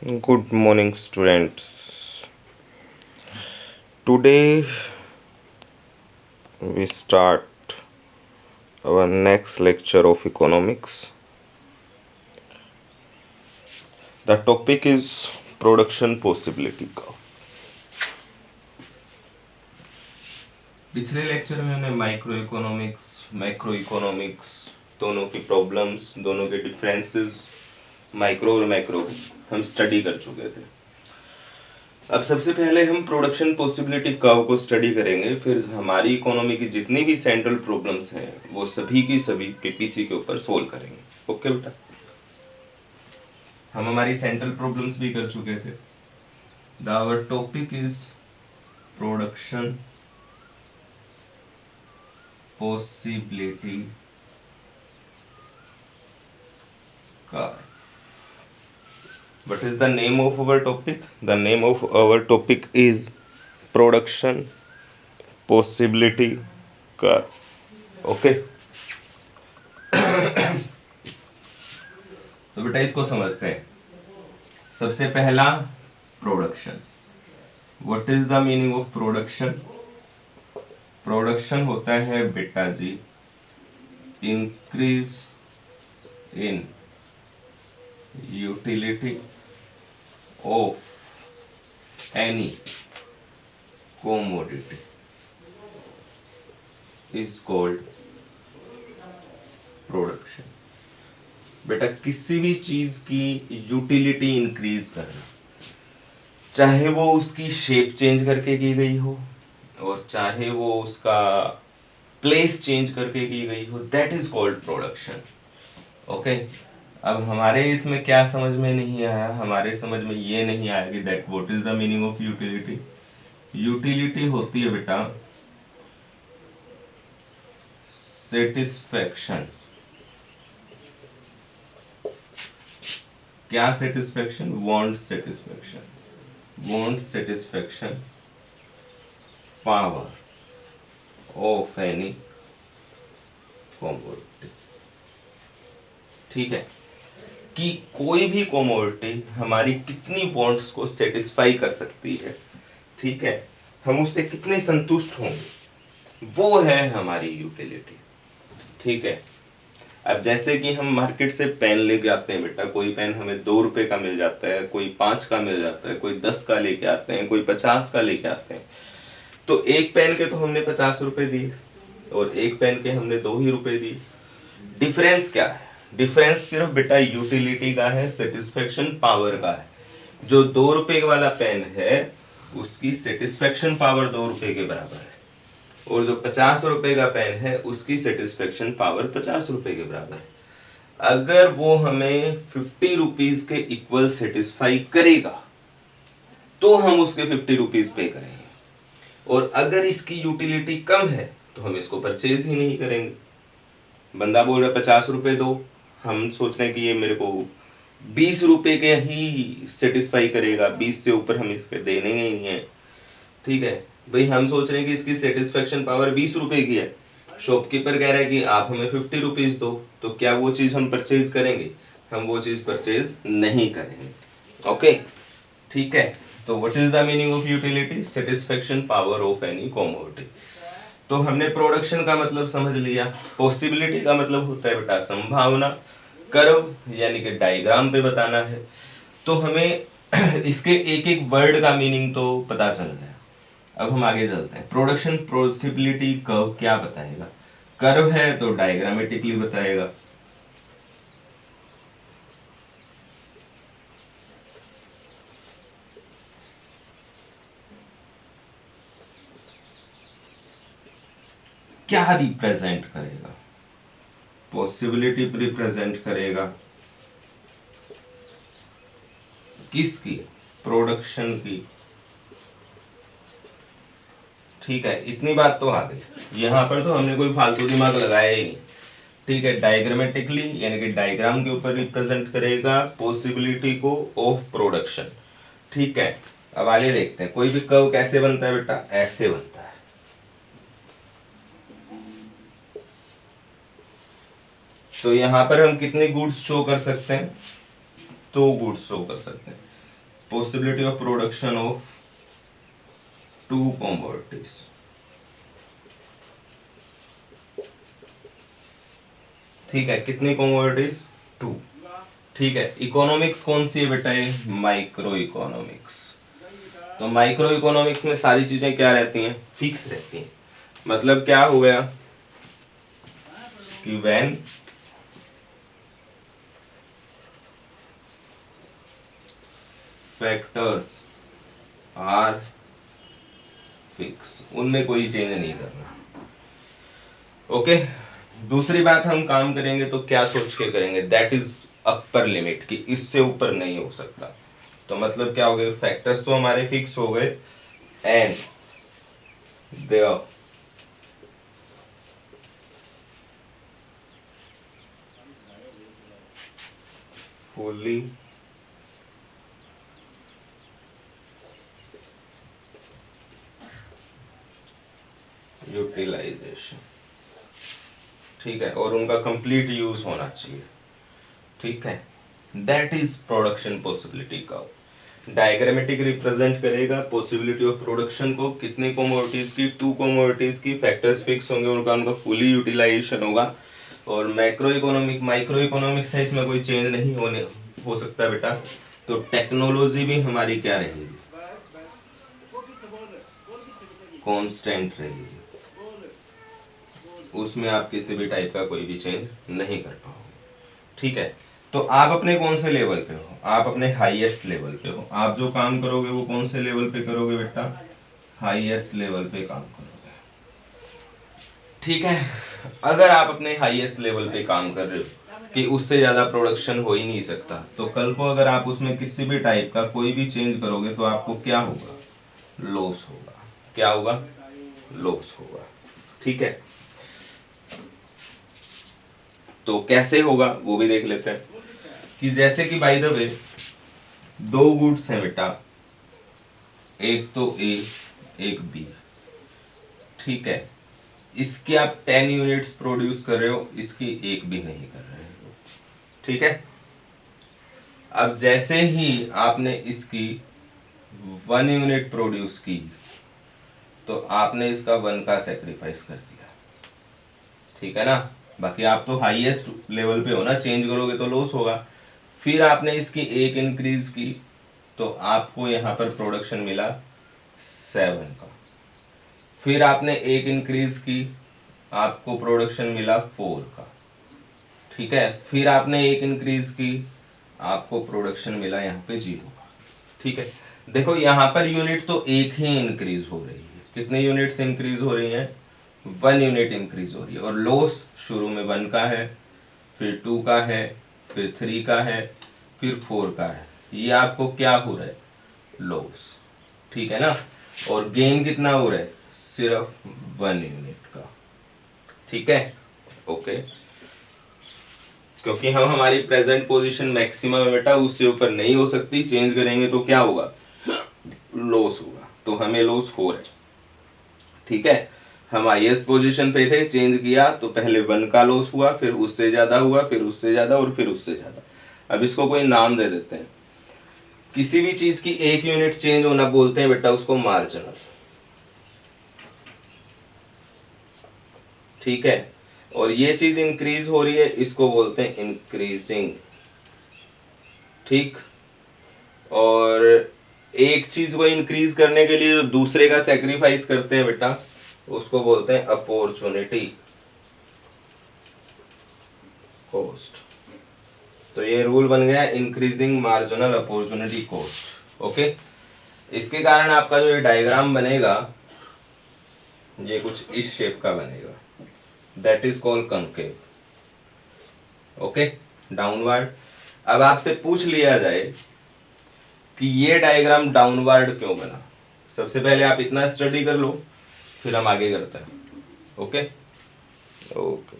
Good morning, students. Today we start our next lecture of economics. The topic is production possibility curve. पिछले lecture में हमने micro economics दोनों की problems, दोनों के डिफरेंसेस, माइक्रो और मैक्रो हम स्टडी कर चुके थे। अब सबसे पहले हम प्रोडक्शन पॉसिबिलिटी कर्व को स्टडी करेंगे, फिर हमारी इकोनॉमी की जितनी भी सेंट्रल प्रॉब्लम्स हैं वो सभी की सभी पीपीसी के ऊपर सोल्व करेंगे। ओके बेटा, हम हमारी सेंट्रल प्रॉब्लम्स भी कर चुके थे। Our topic is production possibility curve. What is the name of our topic? The name of our topic is production possibility curve. Okay. तो बेटा इसको समझते हैं। सबसे पहला production. What is the meaning of production? Production होता है बेटा जी increase in utility of any commodity is called production। बेटा किसी भी चीज की यूटिलिटी इंक्रीज करना, चाहे वो उसकी शेप चेंज करके की गई हो और चाहे वो उसका प्लेस चेंज करके की गई हो, that is called production. Okay, अब हमारे इसमें क्या समझ में नहीं आया, हमारे समझ में ये नहीं आया कि that what is the meaning of utility. Utility होती है बेटा सेटिस्फैक्शन। क्या satisfaction? Want satisfaction. Want satisfaction power of any commodity. ठीक है, कि कोई भी कमोडिटी हमारी कितनी वांट्स को सेटिस्फाई कर सकती है, ठीक है, हम उससे कितने संतुष्ट होंगे, वो है हमारी यूटिलिटी। ठीक है, अब जैसे कि हम मार्केट से पेन लेके आते हैं बेटा, कोई पेन हमें 2 रुपए का मिल जाता है, कोई 5 का मिल जाता है, कोई 10 का लेके आते हैं, कोई 50 का लेके आते हैं। तो एक पेन के तो हमने 50 रुपए दिए और एक पेन के हमने 2 ही रुपए दिए। डिफरेंस क्या है? डिफरेंस सिर्फ बेटा यूटिलिटी का है, सेटिस्फेक्शन पावर का है। जो 2 रुपए वाला पेन है उसकी सेटिस्फेक्शन पावर 2 रुपए के बराबर है और जो 50 रुपए का पेन है उसकी सेटिस्फेक्शन पावर 50 रुपए के बराबर है। अगर वो हमें 50 रुपीज के इक्वल सेटिस्फाई करेगा तो हम उसके 50 रुपीज पे करेंगे, और अगर इसकी यूटिलिटी कम है तो हम इसको परचेज ही नहीं करेंगे। बंदा बोल रहा है 50 रुपए दो, हम सोच रहे हैं कि ये मेरे को 20 रुपए के ही सेटिस्फाई करेगा, 20 से ऊपर हम इसके देने ही नहीं है। ठीक है भाई, हम सोच रहे हैं कि इसकी सेटिस्फेक्शन पावर 20 रुपए की है, शॉपकीपर कह रहा है कि आप हमें 50 रुपीज दो, तो क्या वो चीज हम परचेज करेंगे? हम वो चीज परचेज नहीं करेंगे। ओके, ठीक है, तो what is the meaning of utility? Satisfaction power of any commodity. तो हमने प्रोडक्शन का मतलब समझ लिया। पॉसिबिलिटी का मतलब होता है बेटा संभावना। कर्व यानी कि डायग्राम पे बताना है। तो हमें इसके एक एक वर्ड का मीनिंग तो पता चल गया। अब हम आगे चलते हैं। प्रोडक्शन पॉसिबिलिटी कर्व क्या बताएगा? कर्व है तो डायग्रामेटिकली बताएगा। क्या रिप्रेजेंट करेगा? पॉसिबिलिटी रिप्रेजेंट करेगा किसकी? प्रोडक्शन की। ठीक है, इतनी बात तो आ गई। यहां पर तो हमने कोई फालतू दिमाग लगाया ही नहीं। ठीक है, डायग्रामेटिकली यानी कि डायग्राम के ऊपर रिप्रेजेंट करेगा पॉसिबिलिटी को ऑफ प्रोडक्शन। ठीक है, अब आगे देखते हैं। कोई भी कर्व कैसे बनता है बेटा? ऐसे बनता है। तो यहां पर हम कितने गुड्स शो कर सकते हैं? 2 गुड्स शो कर सकते हैं। possibility of production of two commodities. ठीक है, कितनी commodities? टू। ठीक है, इकोनॉमिक्स कौन सी है बेटा? ये माइक्रो इकोनॉमिक्स। तो माइक्रो इकोनॉमिक्स में सारी चीजें क्या रहती हैं? फिक्स रहती हैं। मतलब क्या हो गया कि व्हेन फैक्टर्स आर फिक्स, उनमें कोई चेंज नहीं करना। ओके। दूसरी बात हम काम करेंगे तो क्या सोच के करेंगे? दैट इज अपर लिमिट, कि इससे ऊपर नहीं हो सकता। तो मतलब क्या हो गया? फैक्टर्स तो हमारे फिक्स हो गए एंड देयर फुल्ली यूटिलाइजेशन। ठीक है, और उनका कंप्लीट यूज होना चाहिए। ठीक है, दैट इज प्रोडक्शन पॉसिबिलिटी का। डायग्रामेटिक रिप्रेजेंट करेगा पॉसिबिलिटी ऑफ प्रोडक्शन को। कितनी कमोडिटीज की? टू कमोडिटीज की। फैक्टर्स फिक्स होंगे, उनका फुली यूटिलाइजेशन होगा। और माइक्रो इकोनॉमिक्स है, इसमें कोई चेंज नहीं हो सकता बेटा। तो टेक्नोलॉजी भी हमारी क्या रहेगी? कांस्टेंट रहेगी। उसमें आप किसी भी टाइप का कोई भी चेंज नहीं कर पाओगे। ठीक है, तो आप अपने कौन से लेवल पे हो? आप अपने हाईएस्ट लेवल पे हो। आप जो काम करोगे वो कौन से लेवल पे करोगे बेटा? हाईएस्ट लेवल पे काम करोगे। ठीक है, अगर आप अपने हाईएस्ट लेवल पे काम कर रहे हो कि उससे ज्यादा प्रोडक्शन हो ही नहीं सकता, तो कल को अगर आप उसमें किसी भी टाइप का कोई भी चेंज करोगे तो आपको क्या होगा? लॉस होगा। क्या होगा? लॉस होगा। ठीक है, तो कैसे होगा वो भी देख लेते हैं। कि जैसे कि बाय द वे दो गुड्स हैं बेटा, एक तो ए एक बी। ठीक है, इसके आप 10 यूनिट्स प्रोड्यूस कर रहे हो, इसकी एक भी नहीं कर रहे हो। ठीक है, अब जैसे ही आपने इसकी 1 यूनिट प्रोड्यूस की तो आपने इसका 1 का सेक्रीफाइस कर दिया। ठीक है ना? बाकी आप तो हाईएस्ट लेवल पे हो ना, चेंज करोगे तो लॉस होगा। फिर आपने इसकी एक इंक्रीज की तो आपको यहाँ पर प्रोडक्शन मिला 7 का। फिर आपने एक इंक्रीज की, आपको प्रोडक्शन मिला 4 का। ठीक है, फिर आपने एक इंक्रीज की, आपको प्रोडक्शन मिला यहाँ पे 0 का। ठीक है, देखो यहाँ पर यूनिट तो एक ही इंक्रीज हो रही है। कितने यूनिट्स इंक्रीज हो रही हैं? 1 यूनिट इंक्रीज हो रही है। और लॉस शुरू में 1 का है, फिर 2 का है, फिर 3 का है, फिर 4 का है। ये आपको क्या हो रहा है? लॉस। ठीक है ना? और गेन कितना हो रहा है? सिर्फ 1 यूनिट का। ठीक है, ओके। क्योंकि हम हमारी प्रेजेंट पोजीशन मैक्सिमम है बेटा, उससे ऊपर नहीं हो सकती। चेंज करेंगे तो क्या होगा? लॉस होगा। तो हमें लॉस हो रहा है। ठीक है, हम हाईएस्ट पोजीशन पे थे, चेंज किया तो पहले 1 का लॉस हुआ, फिर उससे ज्यादा हुआ, फिर उससे ज्यादा, और फिर उससे ज्यादा। अब इसको कोई नाम दे देते हैं। किसी भी चीज की 1 यूनिट चेंज होना बोलते हैं बेटा उसको मार्जिनल। ठीक है, और ये चीज इंक्रीज हो रही है, इसको बोलते हैं इंक्रीजिंग। ठीक, और एक चीज को इंक्रीज करने के लिए जो दूसरे का सेक्रीफाइस करते हैं बेटा, उसको बोलते हैं अपॉर्चुनिटी कॉस्ट। तो ये रूल बन गया increasing marginal opportunity cost. Okay, इसके कारण आपका जो ये डायग्राम बनेगा ये कुछ इस शेप का बनेगा। That is called concave. Okay, downward. अब आपसे पूछ लिया जाए कि ये डायग्राम डाउनवर्ड क्यों बना, सबसे पहले आप इतना स्टडी कर लो, फिर हम आगे करते हैं। Okay okay.